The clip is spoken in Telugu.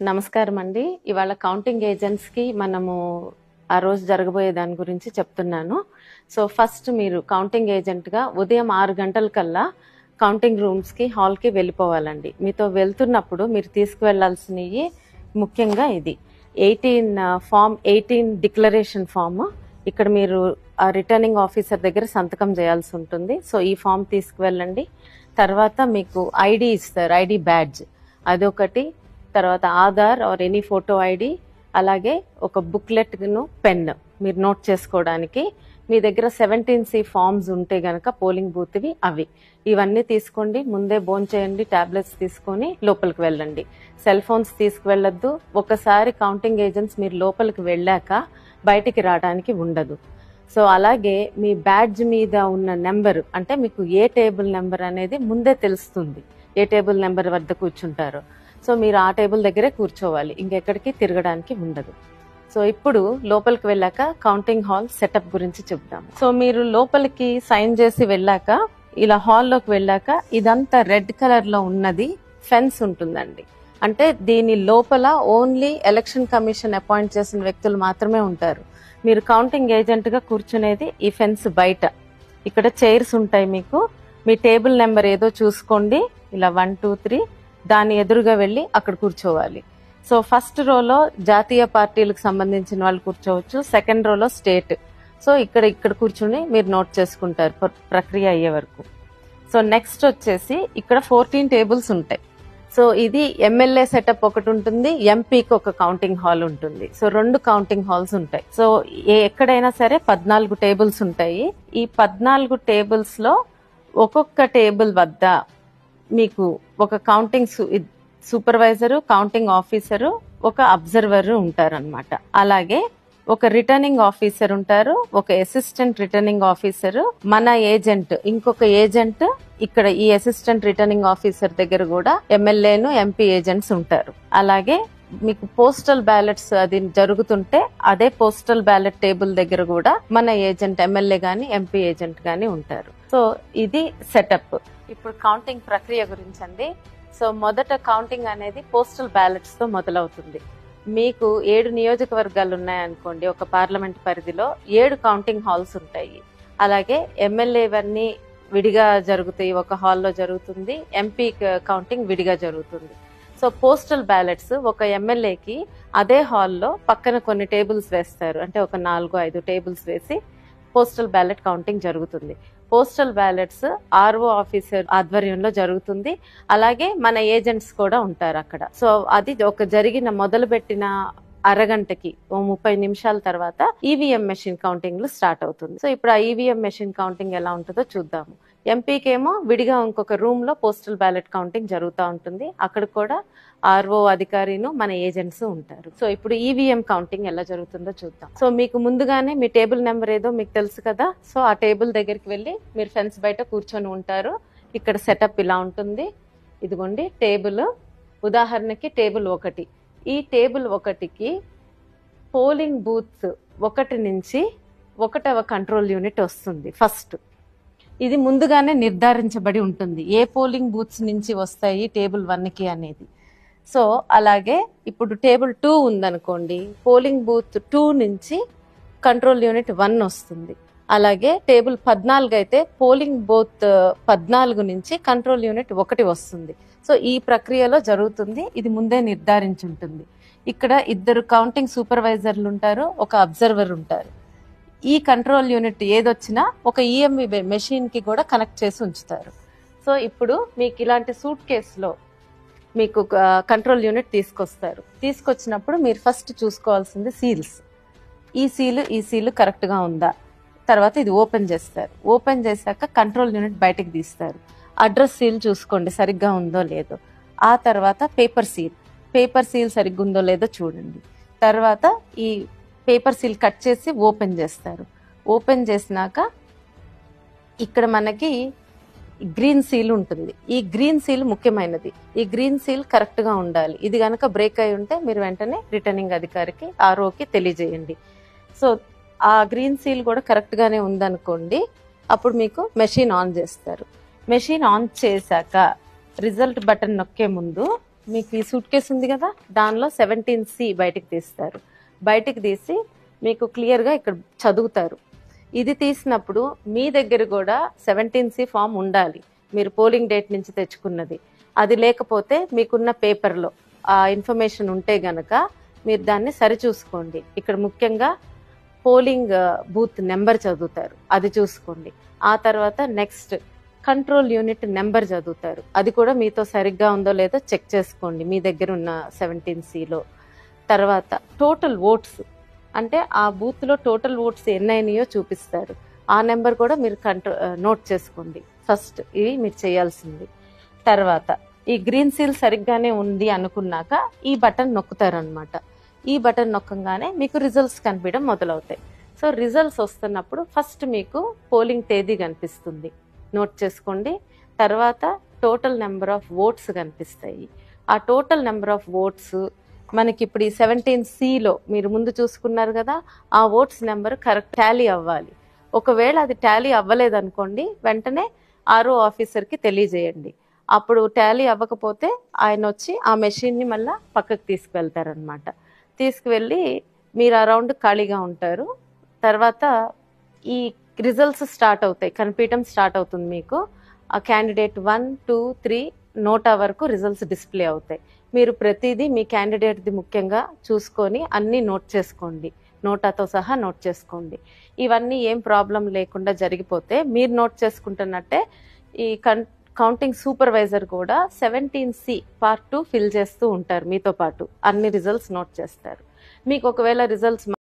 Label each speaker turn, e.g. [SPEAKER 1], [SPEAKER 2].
[SPEAKER 1] నమస్కారం అండి. ఇవాళ కౌంటింగ్ ఏజెంట్స్ కి మనము ఆ రోజు జరగబోయే దాని గురించి చెప్తున్నాను. సో ఫస్ట్ మీరు కౌంటింగ్ ఏజెంట్ గా ఉదయం 6 గంటలకల్లా కౌంటింగ్ రూమ్స్ కి హాల్ కి వెళ్ళిపోవాలండి. మీతో వెళ్తున్నప్పుడు మీరు తీసుకువెళ్లాల్సినవి ముఖ్యంగా ఇది 18 డిక్లరేషన్ ఫామ్. ఇక్కడ మీరు ఆ రిటర్నింగ్ ఆఫీసర్ దగ్గర సంతకం చేయాల్సి ఉంటుంది. సో ఈ ఫామ్ తీసుకువెళ్ళండి. తర్వాత మీకు ఐడి ఇస్తారు, ఐడి బ్యాడ్జ్ అదొకటి. తర్వాత Aadhaar or any photo ID, అలాగే ఒక బుక్లెట్ ను పెన్ మీరు నోట్ చేసుకోవడానికి. మీ దగ్గర 17C ఫామ్స్ ఉంటే గనక పోలింగ్ బూత్వి అవి ఇవన్నీ తీసుకోండి. ముందే భోంచేయండి, టాబ్లెట్స్ తీసుకొని లోపలికి వెళ్ళండి. సెల్ ఫోన్స్ తీసుకువెళ్ళొద్దు. ఒకసారి కౌంటింగ్ ఏజెంట్స్ మీరు లోపలికి వెళ్ళాక బయటికి రావడానికి ఉండదు. సో అలాగే మీ బ్యాడ్జ్ మీద ఉన్న నెంబర్, అంటే మీకు ఏ టేబుల్ నెంబర్ అనేది ముందే తెలుస్తుంది, ఏ టేబుల్ నెంబర్ వద్ద కూర్చుంటారో. సో మీరు ఆ టేబుల్ దగ్గరే కూర్చోవాలి, ఇంకెక్కడికి తిరగడానికి ఉండదు. సో ఇప్పుడు లోపలికి వెళ్ళాక కౌంటింగ్ హాల్ సెటప్ గురించి చెప్దాం. సో మీరు లోపలికి సైన్ చేసి వెళ్ళాక ఇలా హాల్లోకి వెళ్ళాక ఇదంతా రెడ్ కలర్ లో ఉన్నది ఫెన్స్ ఉంటుందండి. అంటే దీని లోపల ఓన్లీ ఎలక్షన్ కమిషన్ అపాయింట్ చేసిన వ్యక్తులు మాత్రమే ఉంటారు. మీరు కౌంటింగ్ ఏజెంట్ గా కూర్చునేది ఈ ఫెన్స్ బయట. ఇక్కడ చైర్స్ ఉంటాయి మీకు. మీ టేబుల్ నెంబర్ ఏదో చూసుకోండి, ఇలా 1 2 3 దాని ఎదురుగా వెళ్ళి అక్కడ కూర్చోవాలి. సో ఫస్ట్ రోలో జాతీయ పార్టీలకు సంబంధించిన వాళ్ళు కూర్చోవచ్చు, సెకండ్ రోలో స్టేట్. సో ఇక్కడ కూర్చుని మీరు నోట్ చేసుకుంటారు ప్రక్రియ అయ్యే వరకు. సో నెక్స్ట్ వచ్చేసి ఇక్కడ 14 టేబుల్స్ ఉంటాయి. సో ఇది ఎమ్మెల్యే సెటప్ ఒకటి ఉంటుంది, ఎంపీకి ఒక కౌంటింగ్ హాల్ ఉంటుంది. సో 2 కౌంటింగ్ హాల్స్ ఉంటాయి. సో ఎక్కడైనా సరే 14 టేబుల్స్ ఉంటాయి. ఈ 14 టేబుల్స్ లో ఒక్కొక్క టేబుల్ వద్ద మీకు ఒక కౌంటింగ్ సూపర్వైజరు, కౌంటింగ్ ఆఫీసరు, ఒక అబ్జర్వర్ ఉంటారన్నమాట. అలాగే ఒక రిటర్నింగ్ ఆఫీసర్ ఉంటారు, ఒక అసిస్టెంట్ రిటర్నింగ్ ఆఫీసర్, మన ఏజెంట్, ఇంకొక ఏజెంట్. ఇక్కడ ఈ అసిస్టెంట్ రిటర్నింగ్ ఆఫీసర్ దగ్గర కూడా ఎమ్మెల్యేను, ఎంపీ ఏజెంట్స్ ఉంటారు. అలాగే మీకు పోస్టల్ బ్యాలెట్స్ అది జరుగుతుంటే అదే పోస్టల్ బ్యాలెట్ టేబుల్ దగ్గర కూడా మన ఏజెంట్, ఎమ్మెల్యే గాని ఎంపీ ఏజెంట్ గాని ఉంటారు. సో ఇది సెటప్. ఇప్పుడు కౌంటింగ్ ప్రక్రియ గురించి అండి. సో మొదట కౌంటింగ్ అనేది పోస్టల్ బ్యాలెట్స్ తో మొదలవుతుంది. మీకు 7 నియోజకవర్గాలు ఉన్నాయనుకోండి, ఒక పార్లమెంట్ పరిధిలో 7 కౌంటింగ్ హాల్స్ ఉంటాయి. అలాగే ఎమ్మెల్యేవన్నీ విడిగా జరుగుతాయి, ఒక హాల్లో జరుగుతుంది. ఎంపీ కౌంటింగ్ విడిగా జరుగుతుంది. సో పోస్టల్ బ్యాలెట్స్ ఒక ఎమ్మెల్యేకి అదే హాల్లో పక్కన కొన్ని టేబుల్స్ వేస్తారు, అంటే ఒక 4-5 టేబుల్స్ వేసి పోస్టల్ బ్యాలెట్ కౌంటింగ్ జరుగుతుంది. పోస్టల్ బ్యాలెట్స్ ఆర్ఓ ఆఫీసర్ ఆధ్వర్యంలో జరుగుతుంది. అలాగే మన ఏజెంట్స్ కూడా ఉంటారు అక్కడ. సో అది ఒక మొదలుపెట్టిన అరగంటకి 30 నిమిషాల తర్వాత ఈవీఎం మెషిన్ కౌంటింగ్ స్టార్ట్ అవుతుంది. సో ఇప్పుడు ఆ ఈవీఎం మెషిన్ కౌంటింగ్ ఎలా ఉంటుందో చూద్దాము. ఎంపీకి ఏమో విడిగా ఇంకొక రూమ్ లో పోస్టల్ బ్యాలెట్ కౌంటింగ్ జరుగుతూ ఉంటుంది. అక్కడ కూడా ఆర్ఓ అధికారిను, మన ఏజెంట్స్ ఉంటారు. సో ఇప్పుడు ఈవీఎం కౌంటింగ్ ఎలా జరుగుతుందో చూద్దాం. సో మీకు ముందుగానే మీ టేబుల్ నెంబర్ ఏదో మీకు తెలుసు కదా. సో ఆ టేబుల్ దగ్గరికి వెళ్ళి మీరు ఫెన్స్ బయట కూర్చొని ఉంటారు. ఇక్కడ సెటప్ ఇలా ఉంటుంది. ఇదిగోండి టేబుల్, ఉదాహరణకి టేబుల్ 1. ఈ టేబుల్ 1కి పోలింగ్ బూత్ 1 నుంచి 1వ కంట్రోల్ యూనిట్ వస్తుంది ఫస్ట్. ఇది ముందుగానే నిర్ధారించబడి ఉంటుంది, ఏ పోలింగ్ బూత్స్ నుంచి వస్తాయి టేబుల్ 1కి అనేది. సో అలాగే ఇప్పుడు టేబుల్ 2 ఉందనుకోండి, పోలింగ్ బూత్ 2 నుంచి కంట్రోల్ యూనిట్ 1 వస్తుంది. అలాగే టేబుల్ 14 అయితే పోలింగ్ బూత్ 14 నుంచి కంట్రోల్ యూనిట్ 1 వస్తుంది. సో ఈ ప్రక్రియలో జరుగుతుంది, ఇది ముందే నిర్ధారించి ఉంటుంది. ఇక్కడ 2 కౌంటింగ్ సూపర్వైజర్లు ఉంటారు, ఒక అబ్జర్వర్ ఉంటారు. ఈ కంట్రోల్ యూనిట్ ఏదొచ్చినా ఒక ఈఎంవి మెషిన్ కి కూడా కనెక్ట్ చేసి ఉంచుతారు. సో ఇప్పుడు మీకు ఇలాంటి సూట్ కేసులో మీకు కంట్రోల్ యూనిట్ తీసుకొస్తారు. తీసుకొచ్చినప్పుడు మీరు ఫస్ట్ చూసుకోవాల్సింది సీల్స్. ఈ సీలు కరెక్ట్ గా ఉందా. తర్వాత ఇది ఓపెన్ చేస్తారు. ఓపెన్ చేశాక కంట్రోల్ యూనిట్ బయటకు తీస్తారు. అడ్రస్ సీల్ చూసుకోండి సరిగ్గా ఉందో లేదో. ఆ తర్వాత పేపర్ సీల్ సరిగ్గా ఉందో లేదో చూడండి. తర్వాత ఈ పేపర్ సీల్ కట్ చేసి ఓపెన్ చేస్తారు. ఓపెన్ చేసినాక ఇక్కడ మనకి గ్రీన్ సీల్ ఉంటుంది. ఈ గ్రీన్ సీల్ ముఖ్యమైనది. ఈ గ్రీన్ సీల్ కరెక్ట్ గా ఉండాలి. ఇది గనక బ్రేక్ అయి ఉంటే మీరు వెంటనే రిటర్నింగ్ అధికారికి, ఆర్ఓకి తెలియజేయండి. సో ఆ గ్రీన్ సీల్ కూడా కరెక్ట్ గానే ఉందనుకోండి, అప్పుడు మీకు మెషిన్ ఆన్ చేస్తారు. మెషిన్ ఆన్ చేశాక రిజల్ట్ బటన్ నొక్కే ముందు మీకు ఈ సూట్ కేసు ఉంది కదా, దానిలో 17C బయటికి తీస్తారు. బయటికి తీసి మీకు క్లియర్గా ఇక్కడ చదువుతారు. ఇది తీసినప్పుడు మీ దగ్గర కూడా 17C ఫామ్ ఉండాలి, మీరు పోలింగ్ డేట్ నుంచి తెచ్చుకున్నది. అది లేకపోతే మీకున్న పేపర్లో ఆ ఇన్ఫర్మేషన్ ఉంటే గనక మీరు దాన్ని సరిచూసుకోండి. ఇక్కడ ముఖ్యంగా పోలింగ్ బూత్ నెంబర్ చదువుతారు, అది చూసుకోండి. ఆ తర్వాత నెక్స్ట్ కంట్రోల్ యూనిట్ నెంబర్ చదువుతారు, అది కూడా మీతో సరిగ్గా ఉందో లేదో చెక్ చేసుకోండి మీ దగ్గర ఉన్న 17Cలో. తర్వాత టోటల్ ఓట్స్, అంటే ఆ బూత్లో టోటల్ ఓట్స్ ఎన్నైనాయో చూపిస్తారు, ఆ నెంబర్ కూడా మీరు నోట్ చేసుకోండి. ఫస్ట్ ఇవి మీరు చేయాల్సింది. తర్వాత ఈ గ్రీన్ సీల్ సరిగ్గానే ఉంది అనుకున్నాక ఈ బటన్ నొక్కుతారనమాట. ఈ బటన్ నొక్కగానే మీకు రిజల్ట్స్ కనిపించడం మొదలవుతాయి. సో రిజల్ట్స్ వస్తున్నప్పుడు ఫస్ట్ మీకు పోలింగ్ తేదీ కనిపిస్తుంది, నోట్ చేసుకోండి. తర్వాత టోటల్ నెంబర్ ఆఫ్ ఓట్స్ కనిపిస్తాయి. ఆ టోటల్ నెంబర్ ఆఫ్ ఓట్స్ మనకి ఇప్పుడు ఈ 17Cలో మీరు ముందు చూసుకున్నారు కదా, ఆ ఓట్స్ నెంబర్ కరెక్ట్ టాలీ అవ్వాలి. ఒకవేళ అది టాలీ అవ్వలేదనుకోండి, వెంటనే ఆర్ఓ ఆఫీసర్కి తెలియజేయండి. అప్పుడు టాలీ అవ్వకపోతే ఆయన వచ్చి ఆ మెషిన్ని మళ్ళీ పక్కకు తీసుకువెళ్తారనమాట. తీసుకువెళ్ళి మీరు ఆ రౌండ్ ఖాళీగా ఉంటారు. తర్వాత ఈ రిజల్ట్స్ స్టార్ట్ అవుతాయి, కనిపించడం స్టార్ట్ అవుతుంది మీకు. ఆ క్యాండిడేట్ 1, 2, 3 నోటా వరకు రిజల్ట్స్ డిస్ప్లే అవుతాయి. మీరు ప్రతిదీ మీ క్యాండిడేట్ది ముఖ్యంగా చూసుకొని అన్నీ నోట్ చేసుకోండి, నోటాతో సహా నోట్ చేసుకోండి. ఇవన్నీ ఏం ప్రాబ్లం లేకుండా జరిగిపోతే మీరు నోట్ చేసుకుంటున్నట్టే ఈ కౌంటింగ్ సూపర్వైజర్ కూడా 17C పార్ట్ 2 ఫిల్ చేస్తూ ఉంటారు, మీతో పాటు అన్ని రిజల్ట్స్ నోట్ చేస్తారు. మీకు ఒకవేళ రిజల్ట్స్